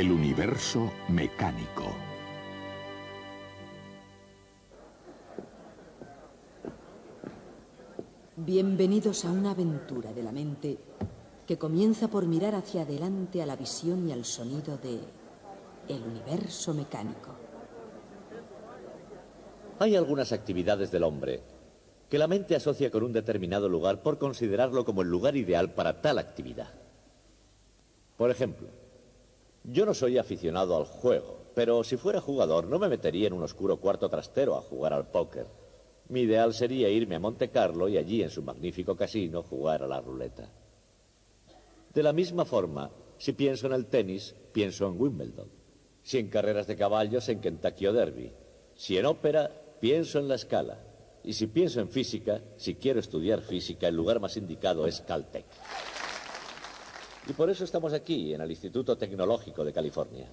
El universo mecánico. Bienvenidos a una aventura de la mente que comienza por mirar hacia adelante a la visión y al sonido de el universo mecánico. Hay algunas actividades del hombre que la mente asocia con un determinado lugar por considerarlo como el lugar ideal para tal actividad. Por ejemplo, yo no soy aficionado al juego, pero si fuera jugador no me metería en un oscuro cuarto trastero a jugar al póker. Mi ideal sería irme a Monte Carlo y allí en su magnífico casino jugar a la ruleta. De la misma forma, si pienso en el tenis, pienso en Wimbledon. Si en carreras de caballos, en Kentucky o Derby. Si en ópera, pienso en La Scala. Y si pienso en física, si quiero estudiar física, el lugar más indicado es Caltech. Y por eso estamos aquí, en el Instituto Tecnológico de California.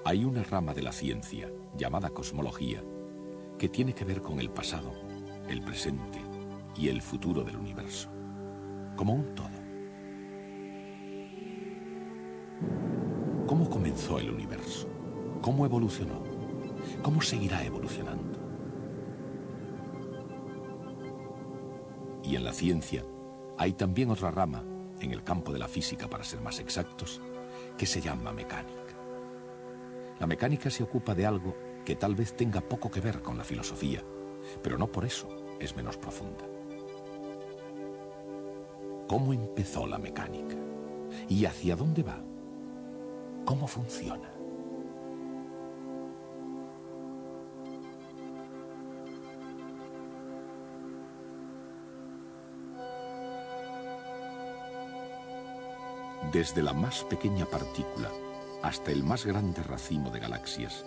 Hay una rama de la ciencia, llamada cosmología, que tiene que ver con el pasado, el presente y el futuro del universo, como un todo. ¿Cómo comenzó el universo? ¿Cómo evolucionó? ¿Cómo seguirá evolucionando? Y en la ciencia hay también otra rama, en el campo de la física para ser más exactos, que se llama mecánica. La mecánica se ocupa de algo que tal vez tenga poco que ver con la filosofía, pero no por eso es menos profunda. ¿Cómo empezó la mecánica? ¿Y hacia dónde va? ¿Cómo funciona? Desde la más pequeña partícula hasta el más grande racimo de galaxias,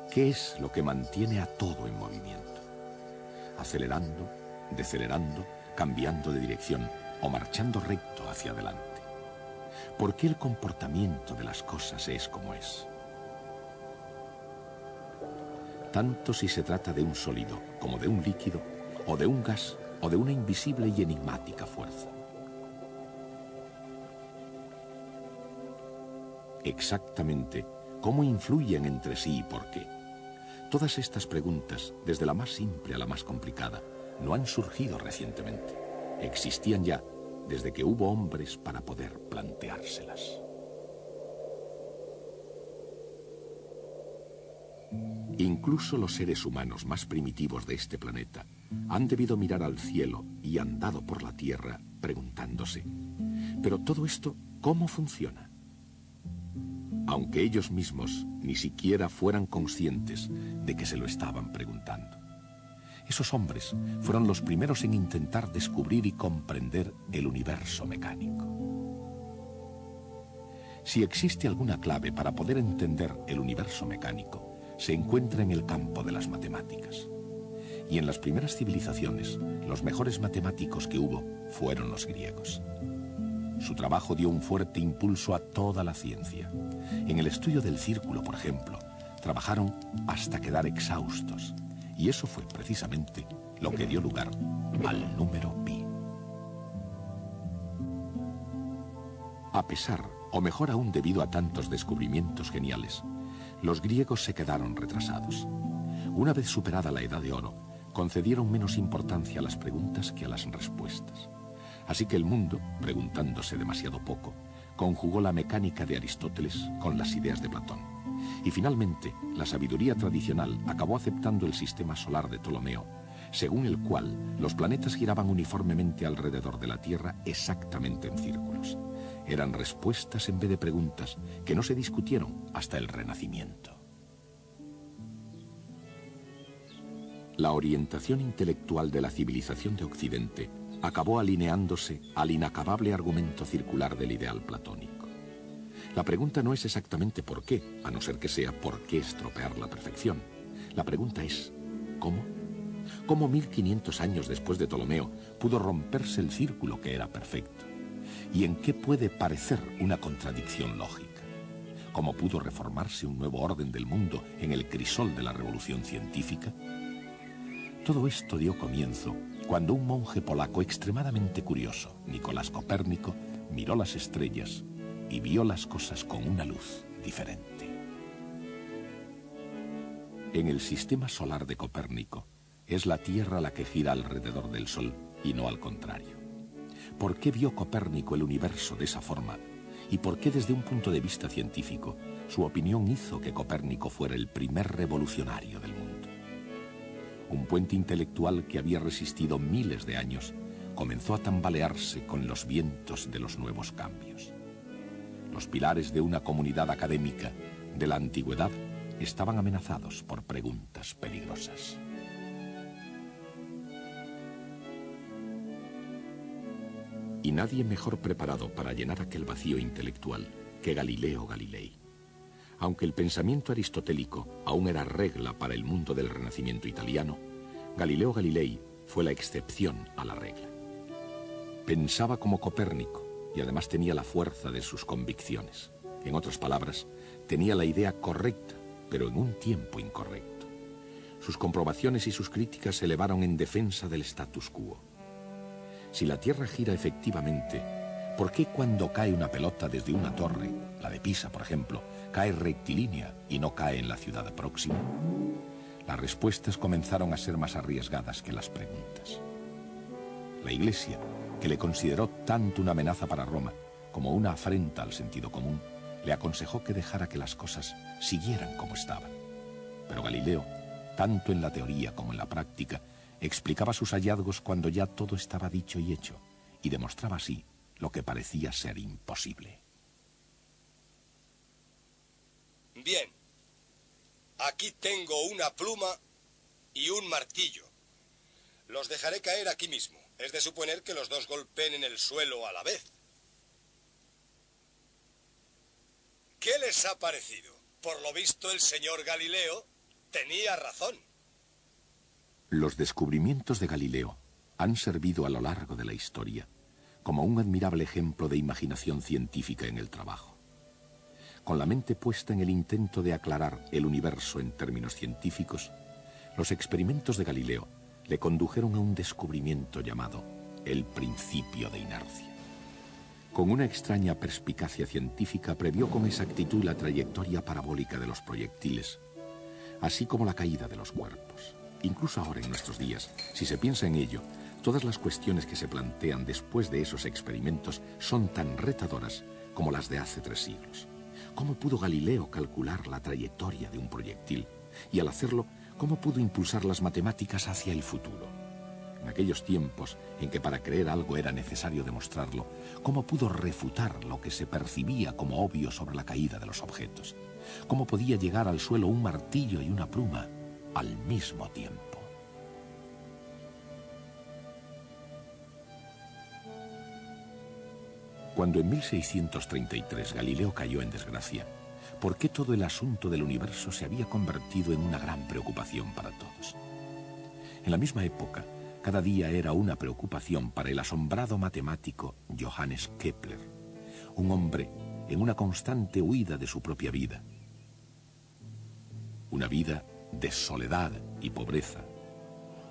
¿qué es lo que mantiene a todo en movimiento? Acelerando, decelerando, cambiando de dirección o marchando recto hacia adelante. ¿Por qué el comportamiento de las cosas es como es? Tanto si se trata de un sólido como de un líquido, o de un gas, o de una invisible y enigmática fuerza. Exactamente, ¿cómo influyen entre sí y por qué? Todas estas preguntas, desde la más simple a la más complicada, no han surgido recientemente. Existían ya desde que hubo hombres para poder planteárselas. Incluso los seres humanos más primitivos de este planeta han debido mirar al cielo y andado por la tierra preguntándose, ¿pero todo esto cómo funciona? Aunque ellos mismos ni siquiera fueran conscientes de que se lo estaban preguntando. Esos hombres fueron los primeros en intentar descubrir y comprender el universo mecánico. Si existe alguna clave para poder entender el universo mecánico, se encuentra en el campo de las matemáticas. Y en las primeras civilizaciones, los mejores matemáticos que hubo fueron los griegos. Su trabajo dio un fuerte impulso a toda la ciencia. En el estudio del círculo, por ejemplo, trabajaron hasta quedar exhaustos. Y eso fue precisamente lo que dio lugar al número pi. A pesar, o mejor aún debido a tantos descubrimientos geniales, los griegos se quedaron retrasados. Una vez superada la Edad de Oro, concedieron menos importancia a las preguntas que a las respuestas. Así que el mundo, preguntándose demasiado poco, conjugó la mecánica de Aristóteles con las ideas de Platón. Y finalmente, la sabiduría tradicional acabó aceptando el sistema solar de Ptolomeo, según el cual los planetas giraban uniformemente alrededor de la Tierra exactamente en círculos. Eran respuestas en vez de preguntas que no se discutieron hasta el Renacimiento. La orientación intelectual de la civilización de Occidente acabó alineándose al inacabable argumento circular del ideal platónico. La pregunta no es exactamente por qué, a no ser que sea por qué estropear la perfección. La pregunta es, ¿cómo? ¿Cómo 1500 años después de Ptolomeo pudo romperse el círculo que era perfecto? ¿Y en qué puede parecer una contradicción lógica? ¿Cómo pudo reformarse un nuevo orden del mundo en el crisol de la revolución científica? Todo esto dio comienzo cuando un monje polaco extremadamente curioso, Nicolás Copérnico, miró las estrellas y vio las cosas con una luz diferente. En el sistema solar de Copérnico, es la Tierra la que gira alrededor del Sol y no al contrario. ¿Por qué vio Copérnico el universo de esa forma? ¿Y por qué desde un punto de vista científico su opinión hizo que Copérnico fuera el primer revolucionario del mundo? Un puente intelectual que había resistido miles de años comenzó a tambalearse con los vientos de los nuevos cambios. Los pilares de una comunidad académica de la antigüedad estaban amenazados por preguntas peligrosas. Y nadie mejor preparado para llenar aquel vacío intelectual que Galileo Galilei. Aunque el pensamiento aristotélico aún era regla para el mundo del Renacimiento italiano, Galileo Galilei fue la excepción a la regla. Pensaba como Copérnico y además tenía la fuerza de sus convicciones. En otras palabras, tenía la idea correcta, pero en un tiempo incorrecto. Sus comprobaciones y sus críticas se elevaron en defensa del status quo. Si la Tierra gira efectivamente, ¿por qué cuando cae una pelota desde una torre, la de Pisa, por ejemplo, cae rectilínea y no cae en la ciudad próxima? Las respuestas comenzaron a ser más arriesgadas que las preguntas. La Iglesia, que le consideró tanto una amenaza para Roma como una afrenta al sentido común, le aconsejó que dejara que las cosas siguieran como estaban. Pero Galileo, tanto en la teoría como en la práctica, explicaba sus hallazgos cuando ya todo estaba dicho y hecho, y demostraba así lo que parecía ser imposible. Bien, aquí tengo una pluma y un martillo. Los dejaré caer aquí mismo. Es de suponer que los dos golpeen en el suelo a la vez. ¿Qué les ha parecido? Por lo visto, el señor Galileo tenía razón. Los descubrimientos de Galileo han servido a lo largo de la historia como un admirable ejemplo de imaginación científica en el trabajo. Con la mente puesta en el intento de aclarar el universo en términos científicos, los experimentos de Galileo le condujeron a un descubrimiento llamado el principio de inercia. Con una extraña perspicacia científica previó con exactitud la trayectoria parabólica de los proyectiles, así como la caída de los cuerpos. Incluso ahora en nuestros días, si se piensa en ello, todas las cuestiones que se plantean después de esos experimentos son tan retadoras como las de hace 3 siglos. ¿Cómo pudo Galileo calcular la trayectoria de un proyectil? Y al hacerlo, ¿cómo pudo impulsar las matemáticas hacia el futuro? En aquellos tiempos en que para creer algo era necesario demostrarlo, ¿cómo pudo refutar lo que se percibía como obvio sobre la caída de los objetos? ¿Cómo podía llegar al suelo un martillo y una pluma al mismo tiempo? Cuando en 1633 Galileo cayó en desgracia, ¿por qué todo el asunto del universo se había convertido en una gran preocupación para todos? En la misma época, cada día era una preocupación para el asombrado matemático Johannes Kepler, un hombre en una constante huida de su propia vida. Una vida de soledad y pobreza,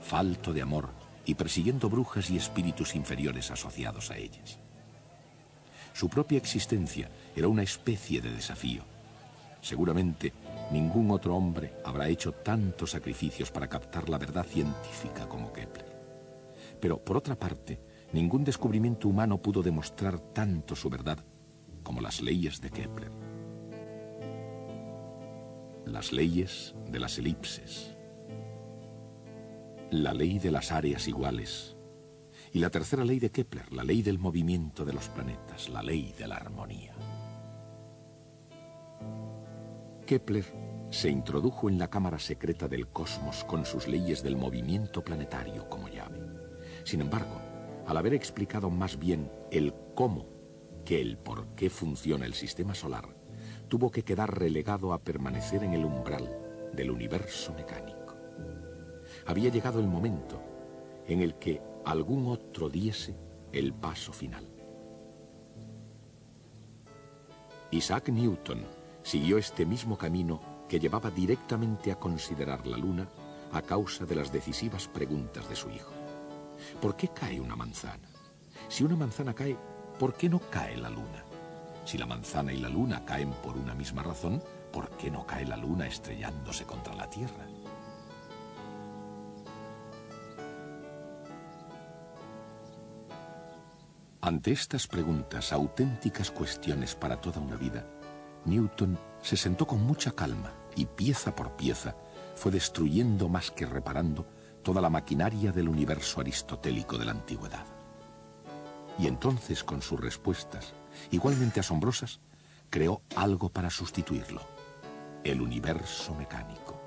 falto de amor y persiguiendo brujas y espíritus inferiores asociados a ellas. Su propia existencia era una especie de desafío. Seguramente ningún otro hombre habrá hecho tantos sacrificios para captar la verdad científica como Kepler. Pero, por otra parte, ningún descubrimiento humano pudo demostrar tanto su verdad como las leyes de Kepler. Las leyes de las elipses, la ley de las áreas iguales, y la tercera ley de Kepler, la ley del movimiento de los planetas, la ley de la armonía. Kepler se introdujo en la cámara secreta del cosmos con sus leyes del movimiento planetario como llave. Sin embargo, al haber explicado más bien el cómo que el por qué funciona el sistema solar, tuvo que quedar relegado a permanecer en el umbral del universo mecánico. Había llegado el momento en el que algún otro diese el paso final. Isaac Newton siguió este mismo camino que llevaba directamente a considerar la Luna a causa de las decisivas preguntas de su hijo. ¿Por qué cae una manzana? Si una manzana cae, ¿por qué no cae la luna? Si la manzana y la luna caen por una misma razón, ¿por qué no cae la luna estrellándose contra la Tierra? Ante estas preguntas, auténticas cuestiones para toda una vida, Newton se sentó con mucha calma y pieza por pieza fue destruyendo más que reparando toda la maquinaria del universo aristotélico de la antigüedad. Y entonces, con sus respuestas, igualmente asombrosas, creó algo para sustituirlo: el universo mecánico.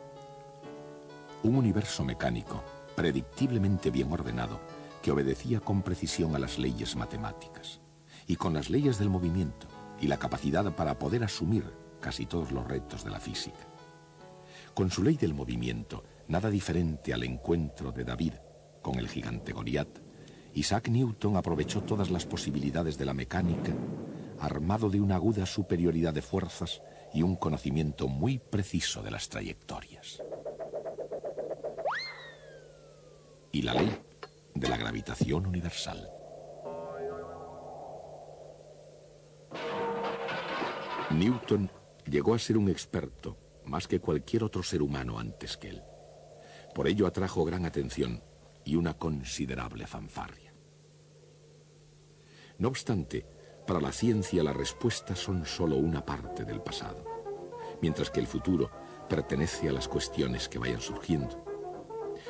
Un universo mecánico, predictiblemente bien ordenado, que obedecía con precisión a las leyes matemáticas, y con las leyes del movimiento y la capacidad para poder asumir casi todos los retos de la física. Con su ley del movimiento, nada diferente al encuentro de David con el gigante Goliat, Isaac Newton aprovechó todas las posibilidades de la mecánica, armado de una aguda superioridad de fuerzas y un conocimiento muy preciso de las trayectorias. Y la ley de la gravitación universal. Newton llegó a ser un experto más que cualquier otro ser humano antes que él. Por ello atrajo gran atención y una considerable fanfarria. No obstante, para la ciencia las respuestas son solo una parte del pasado, mientras que el futuro pertenece a las cuestiones que vayan surgiendo.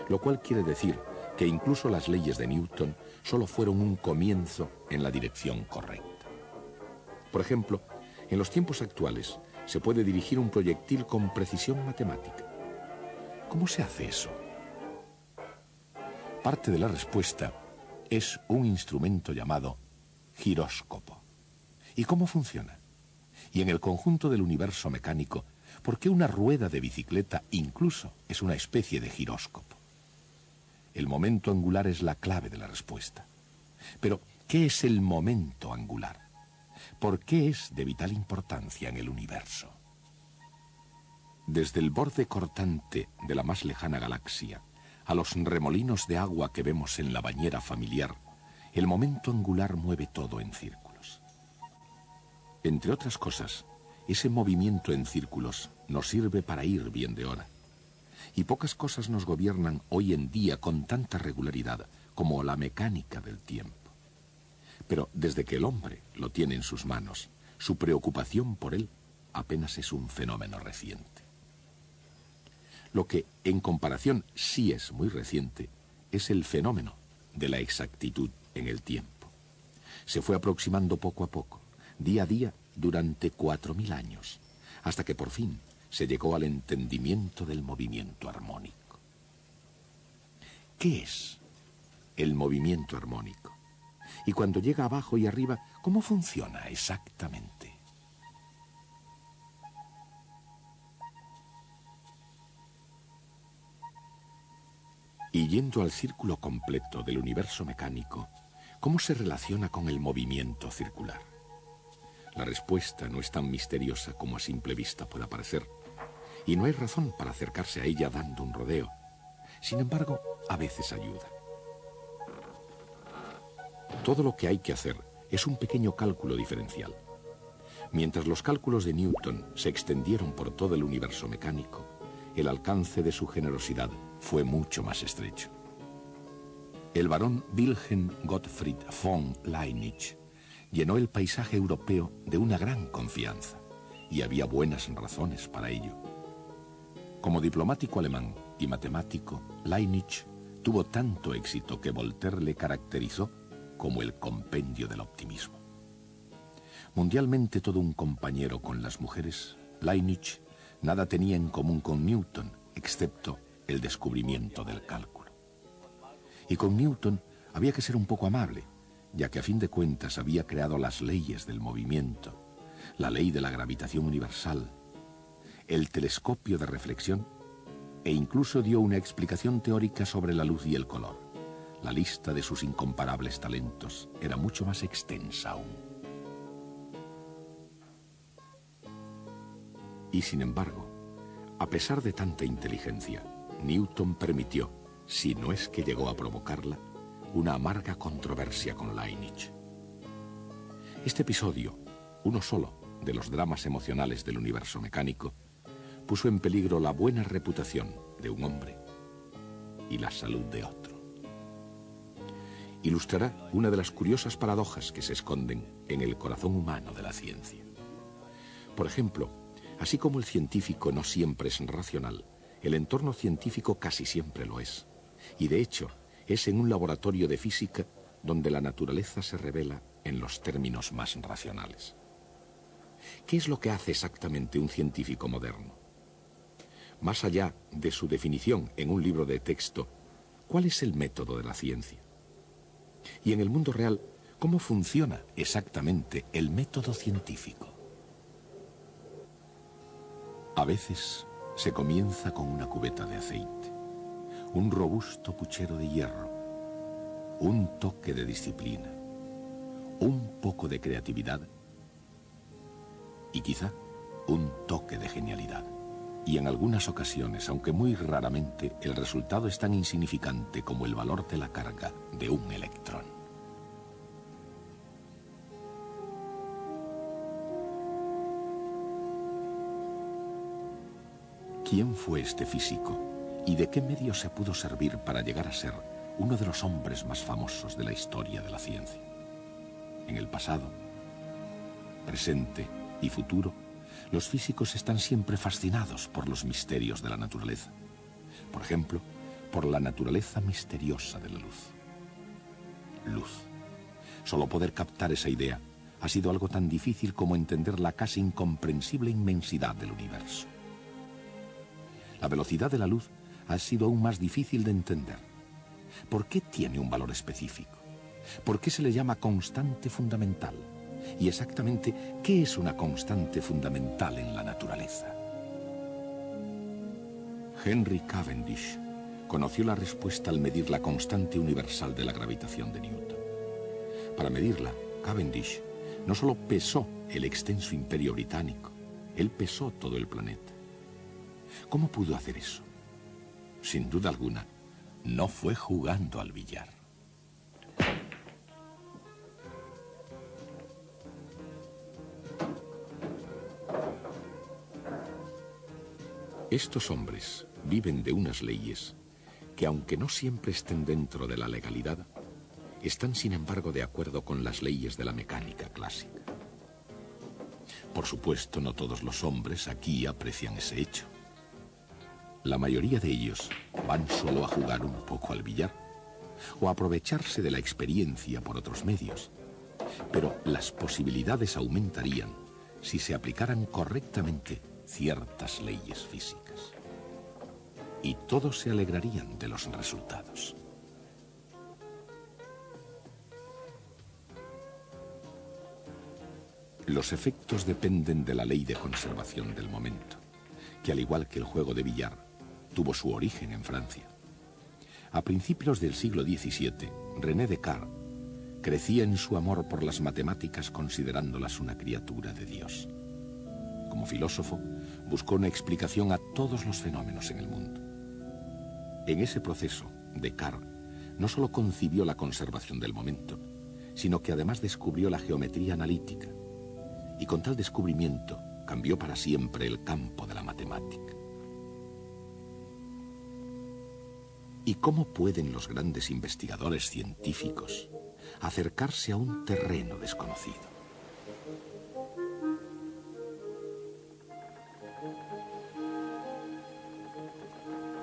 Lo cual quiere decir que incluso las leyes de Newton solo fueron un comienzo en la dirección correcta. Por ejemplo, en los tiempos actuales se puede dirigir un proyectil con precisión matemática. ¿Cómo se hace eso? Parte de la respuesta es un instrumento llamado giróscopo. ¿Y cómo funciona? Y en el conjunto del universo mecánico, ¿por qué una rueda de bicicleta incluso es una especie de giróscopo? El momento angular es la clave de la respuesta. Pero, ¿qué es el momento angular? ¿Por qué es de vital importancia en el universo? Desde el borde cortante de la más lejana galaxia a los remolinos de agua que vemos en la bañera familiar, el momento angular mueve todo en círculos. Entre otras cosas, ese movimiento en círculos nos sirve para ir bien de hora. Y pocas cosas nos gobiernan hoy en día con tanta regularidad como la mecánica del tiempo. Pero desde que el hombre lo tiene en sus manos, su preocupación por él apenas es un fenómeno reciente. Lo que, en comparación, sí es muy reciente, es el fenómeno de la exactitud en el tiempo. Se fue aproximando poco a poco, día a día, durante 4000 años, hasta que por fin se llegó al entendimiento del movimiento armónico. ¿Qué es el movimiento armónico? Y cuando llega abajo y arriba, ¿cómo funciona exactamente? Y yendo al círculo completo del universo mecánico, ¿cómo se relaciona con el movimiento circular? La respuesta no es tan misteriosa como a simple vista pueda parecer, y no hay razón para acercarse a ella dando un rodeo. Sin embargo, a veces ayuda. Todo lo que hay que hacer es un pequeño cálculo diferencial. Mientras los cálculos de Newton se extendieron por todo el universo mecánico, el alcance de su generosidad fue mucho más estrecho. El barón Wilhelm Gottfried von Leibniz llenó el paisaje europeo de una gran confianza, y había buenas razones para ello. Como diplomático alemán y matemático, Leibniz tuvo tanto éxito que Voltaire le caracterizó como el compendio del optimismo. Mundialmente todo un compañero con las mujeres, Leibniz nada tenía en común con Newton, excepto el descubrimiento del cálculo. Y con Newton había que ser un poco amable, ya que a fin de cuentas había creado las leyes del movimiento, la ley de la gravitación universal, el telescopio de reflexión, e incluso dio una explicación teórica sobre la luz y el color. La lista de sus incomparables talentos era mucho más extensa aún. Y sin embargo, a pesar de tanta inteligencia, Newton permitió, si no es que llegó a provocarla, una amarga controversia con Lynch. Este episodio, uno solo de los dramas emocionales del universo mecánico, puso en peligro la buena reputación de un hombre y la salud de otro. Ilustrará una de las curiosas paradojas que se esconden en el corazón humano de la ciencia. Por ejemplo, así como el científico no siempre es racional, el entorno científico casi siempre lo es. Y de hecho, es en un laboratorio de física donde la naturaleza se revela en los términos más racionales. ¿Qué es lo que hace exactamente un científico moderno? Más allá de su definición en un libro de texto, ¿cuál es el método de la ciencia? Y en el mundo real, ¿cómo funciona exactamente el método científico? A veces se comienza con una cubeta de aceite, un robusto puchero de hierro, un toque de disciplina, un poco de creatividad y quizá un toque de genialidad. Y en algunas ocasiones, aunque muy raramente, el resultado es tan insignificante como el valor de la carga de un electrón. ¿Quién fue este físico y de qué medio se pudo servir para llegar a ser uno de los hombres más famosos de la historia de la ciencia? En el pasado, presente y futuro, los físicos están siempre fascinados por los misterios de la naturaleza. Por ejemplo, por la naturaleza misteriosa de la luz. Luz. Solo poder captar esa idea ha sido algo tan difícil como entender la casi incomprensible inmensidad del universo. La velocidad de la luz ha sido aún más difícil de entender. ¿Por qué tiene un valor específico? ¿Por qué se le llama constante fundamental? Y exactamente, ¿qué es una constante fundamental en la naturaleza? Henry Cavendish conoció la respuesta al medir la constante universal de la gravitación de Newton. Para medirla, Cavendish no solo pesó el extenso imperio británico, él pesó todo el planeta. ¿Cómo pudo hacer eso? Sin duda alguna, no fue jugando al billar. Estos hombres viven de unas leyes que, aunque no siempre estén dentro de la legalidad, están sin embargo de acuerdo con las leyes de la mecánica clásica. Por supuesto, no todos los hombres aquí aprecian ese hecho. La mayoría de ellos van solo a jugar un poco al billar o a aprovecharse de la experiencia por otros medios. Pero las posibilidades aumentarían si se aplicaran correctamente ciertas leyes físicas. Y todos se alegrarían de los resultados. Los efectos dependen de la ley de conservación del momento, que al igual que el juego de billar, tuvo su origen en Francia. A principios del siglo XVII, René Descartes crecía en su amor por las matemáticas considerándolas una criatura de Dios. Como filósofo, buscó una explicación a todos los fenómenos en el mundo. En ese proceso, Descartes no solo concibió la conservación del momento, sino que además descubrió la geometría analítica, y con tal descubrimiento cambió para siempre el campo de la matemática. ¿Y cómo pueden los grandes investigadores científicos acercarse a un terreno desconocido?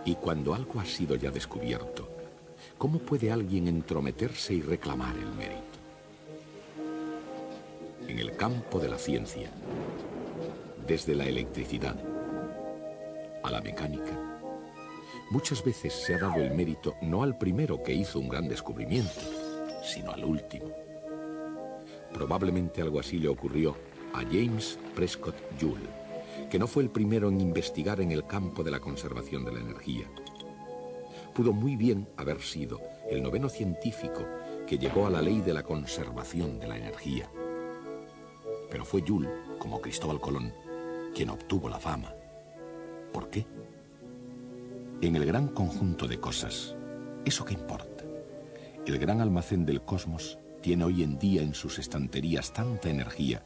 Y cuando algo ha sido ya descubierto, ¿cómo puede alguien entrometerse y reclamar el mérito? En el campo de la ciencia, desde la electricidad a la mecánica, muchas veces se ha dado el mérito no al primero que hizo un gran descubrimiento, sino al último. Probablemente algo así le ocurrió a James Prescott Joule, que no fue el primero en investigar en el campo de la conservación de la energía. Pudo muy bien haber sido el noveno científico que llegó a la ley de la conservación de la energía. Pero fue Joule, como Cristóbal Colón, quien obtuvo la fama. ¿Por qué? En el gran conjunto de cosas, ¿eso qué importa? El gran almacén del cosmos tiene hoy en día en sus estanterías tanta energía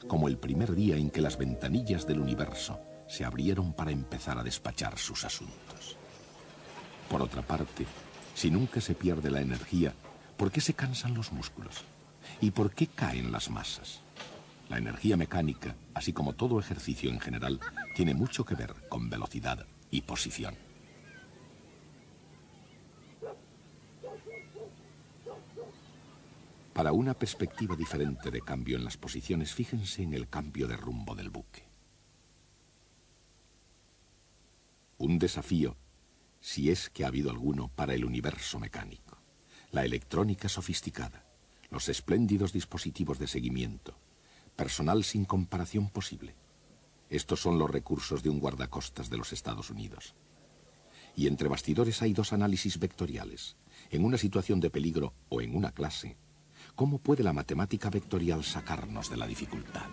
como el primer día en que las ventanillas del universo se abrieron para empezar a despachar sus asuntos. Por otra parte, si nunca se pierde la energía, ¿por qué se cansan los músculos? ¿Y por qué caen las masas? La energía mecánica, así como todo ejercicio en general, tiene mucho que ver con velocidad y posición. Para una perspectiva diferente de cambio en las posiciones, fíjense en el cambio de rumbo del buque. Un desafío, si es que ha habido alguno, para el universo mecánico. La electrónica sofisticada, los espléndidos dispositivos de seguimiento, personal sin comparación posible. Estos son los recursos de un guardacostas de los Estados Unidos. Y entre bastidores hay dos análisis vectoriales. En una situación de peligro o en una clase, ¿cómo puede la matemática vectorial sacarnos de la dificultad?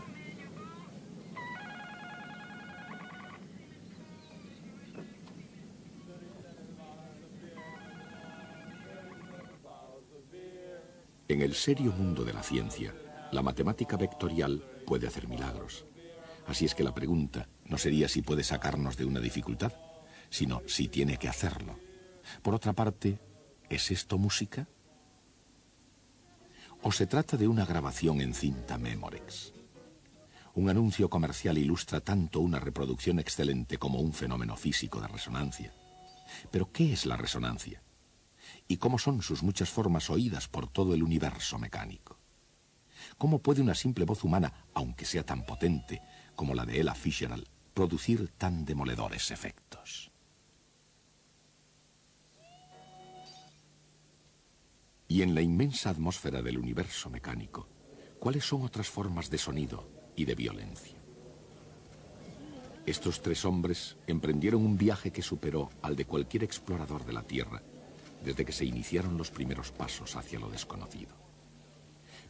En el serio mundo de la ciencia, la matemática vectorial puede hacer milagros. Así es que la pregunta no sería si puede sacarnos de una dificultad, sino si tiene que hacerlo. Por otra parte, ¿es esto música? ¿O se trata de una grabación en cinta Memorex? Un anuncio comercial ilustra tanto una reproducción excelente como un fenómeno físico de resonancia. ¿Pero qué es la resonancia? ¿Y cómo son sus muchas formas oídas por todo el universo mecánico? ¿Cómo puede una simple voz humana, aunque sea tan potente como la de Ella Fitzgerald, producir tan demoledores efectos? Y en la inmensa atmósfera del universo mecánico, ¿cuáles son otras formas de sonido y de violencia? Estos tres hombres emprendieron un viaje que superó al de cualquier explorador de la Tierra desde que se iniciaron los primeros pasos hacia lo desconocido.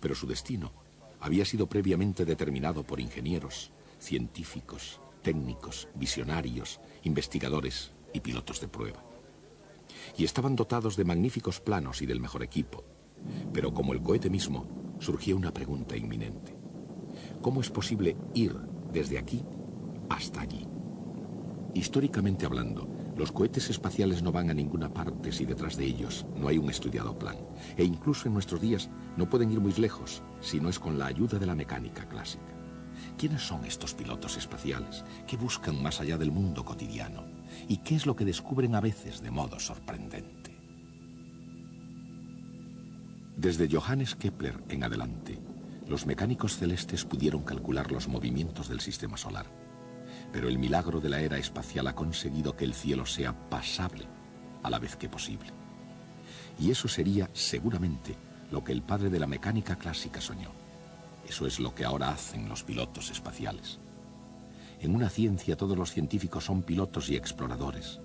Pero su destino había sido previamente determinado por ingenieros, científicos, técnicos, visionarios, investigadores y pilotos de prueba. Y estaban dotados de magníficos planos y del mejor equipo. Pero como el cohete mismo, surgió una pregunta inminente. ¿Cómo es posible ir desde aquí hasta allí? Históricamente hablando, los cohetes espaciales no van a ninguna parte si detrás de ellos no hay un estudiado plan. E incluso en nuestros días no pueden ir muy lejos si no es con la ayuda de la mecánica clásica. ¿Quiénes son estos pilotos espaciales? ¿Qué buscan más allá del mundo cotidiano? ¿Y qué es lo que descubren a veces de modo sorprendente? Desde Johannes Kepler en adelante, los mecánicos celestes pudieron calcular los movimientos del sistema solar. Pero el milagro de la era espacial ha conseguido que el cielo sea pasable a la vez que posible. Y eso sería, seguramente, lo que el padre de la mecánica clásica soñó. Eso es lo que ahora hacen los pilotos espaciales. En una ciencia todos los científicos son pilotos y exploradores.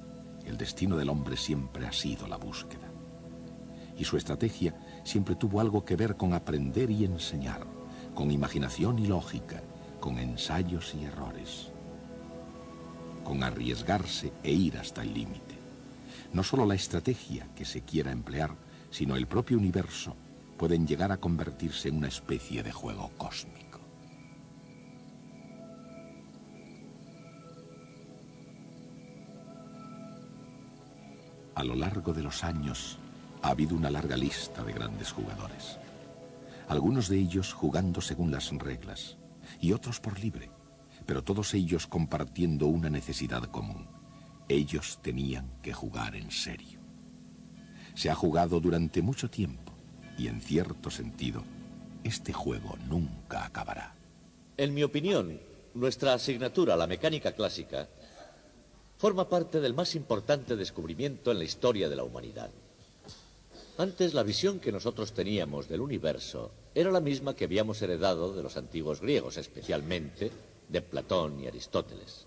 El destino del hombre siempre ha sido la búsqueda. Y su estrategia siempre tuvo algo que ver con aprender y enseñar, con imaginación y lógica, con ensayos y errores, con arriesgarse e ir hasta el límite. No solo la estrategia que se quiera emplear, sino el propio universo pueden llegar a convertirse en una especie de juego cósmico. A lo largo de los años ha habido una larga lista de grandes jugadores. Algunos de ellos jugando según las reglas y otros por libre, pero todos ellos compartiendo una necesidad común. Ellos tenían que jugar en serio. Se ha jugado durante mucho tiempo y en cierto sentido, este juego nunca acabará. En mi opinión, nuestra asignatura, la mecánica clásica, forma parte del más importante descubrimiento en la historia de la humanidad. Antes, la visión que nosotros teníamos del universo era la misma que habíamos heredado de los antiguos griegos, especialmente de Platón y Aristóteles.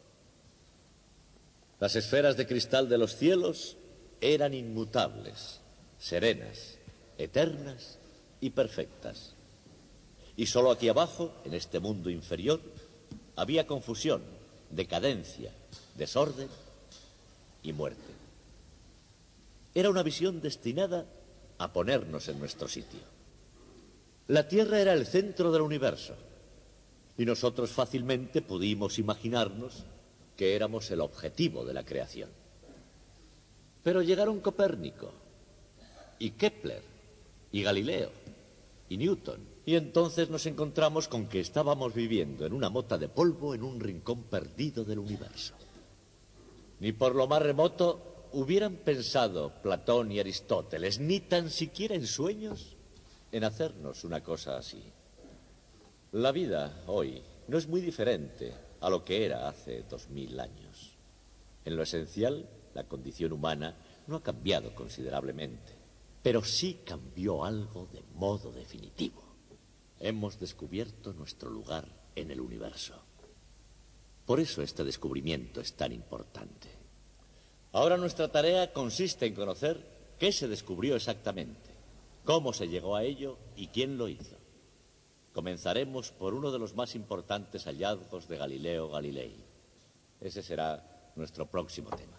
Las esferas de cristal de los cielos eran inmutables, serenas, eternas y perfectas. Y solo aquí abajo, en este mundo inferior, había confusión, decadencia, desorden y muerte. Era una visión destinada a ponernos en nuestro sitio. La Tierra era el centro del universo y nosotros fácilmente pudimos imaginarnos que éramos el objetivo de la creación. Pero llegaron Copérnico y Kepler y Galileo y Newton, y entonces nos encontramos con que estábamos viviendo en una mota de polvo en un rincón perdido del universo. Ni por lo más remoto hubieran pensado Platón y Aristóteles, ni tan siquiera en sueños, en hacernos una cosa así. La vida hoy no es muy diferente a lo que era hace 2000 años. En lo esencial, la condición humana no ha cambiado considerablemente, pero sí cambió algo de modo definitivo. Hemos descubierto nuestro lugar en el universo. Por eso este descubrimiento es tan importante. Ahora nuestra tarea consiste en conocer qué se descubrió exactamente, cómo se llegó a ello y quién lo hizo. Comenzaremos por uno de los más importantes hallazgos de Galileo Galilei. Ese será nuestro próximo tema.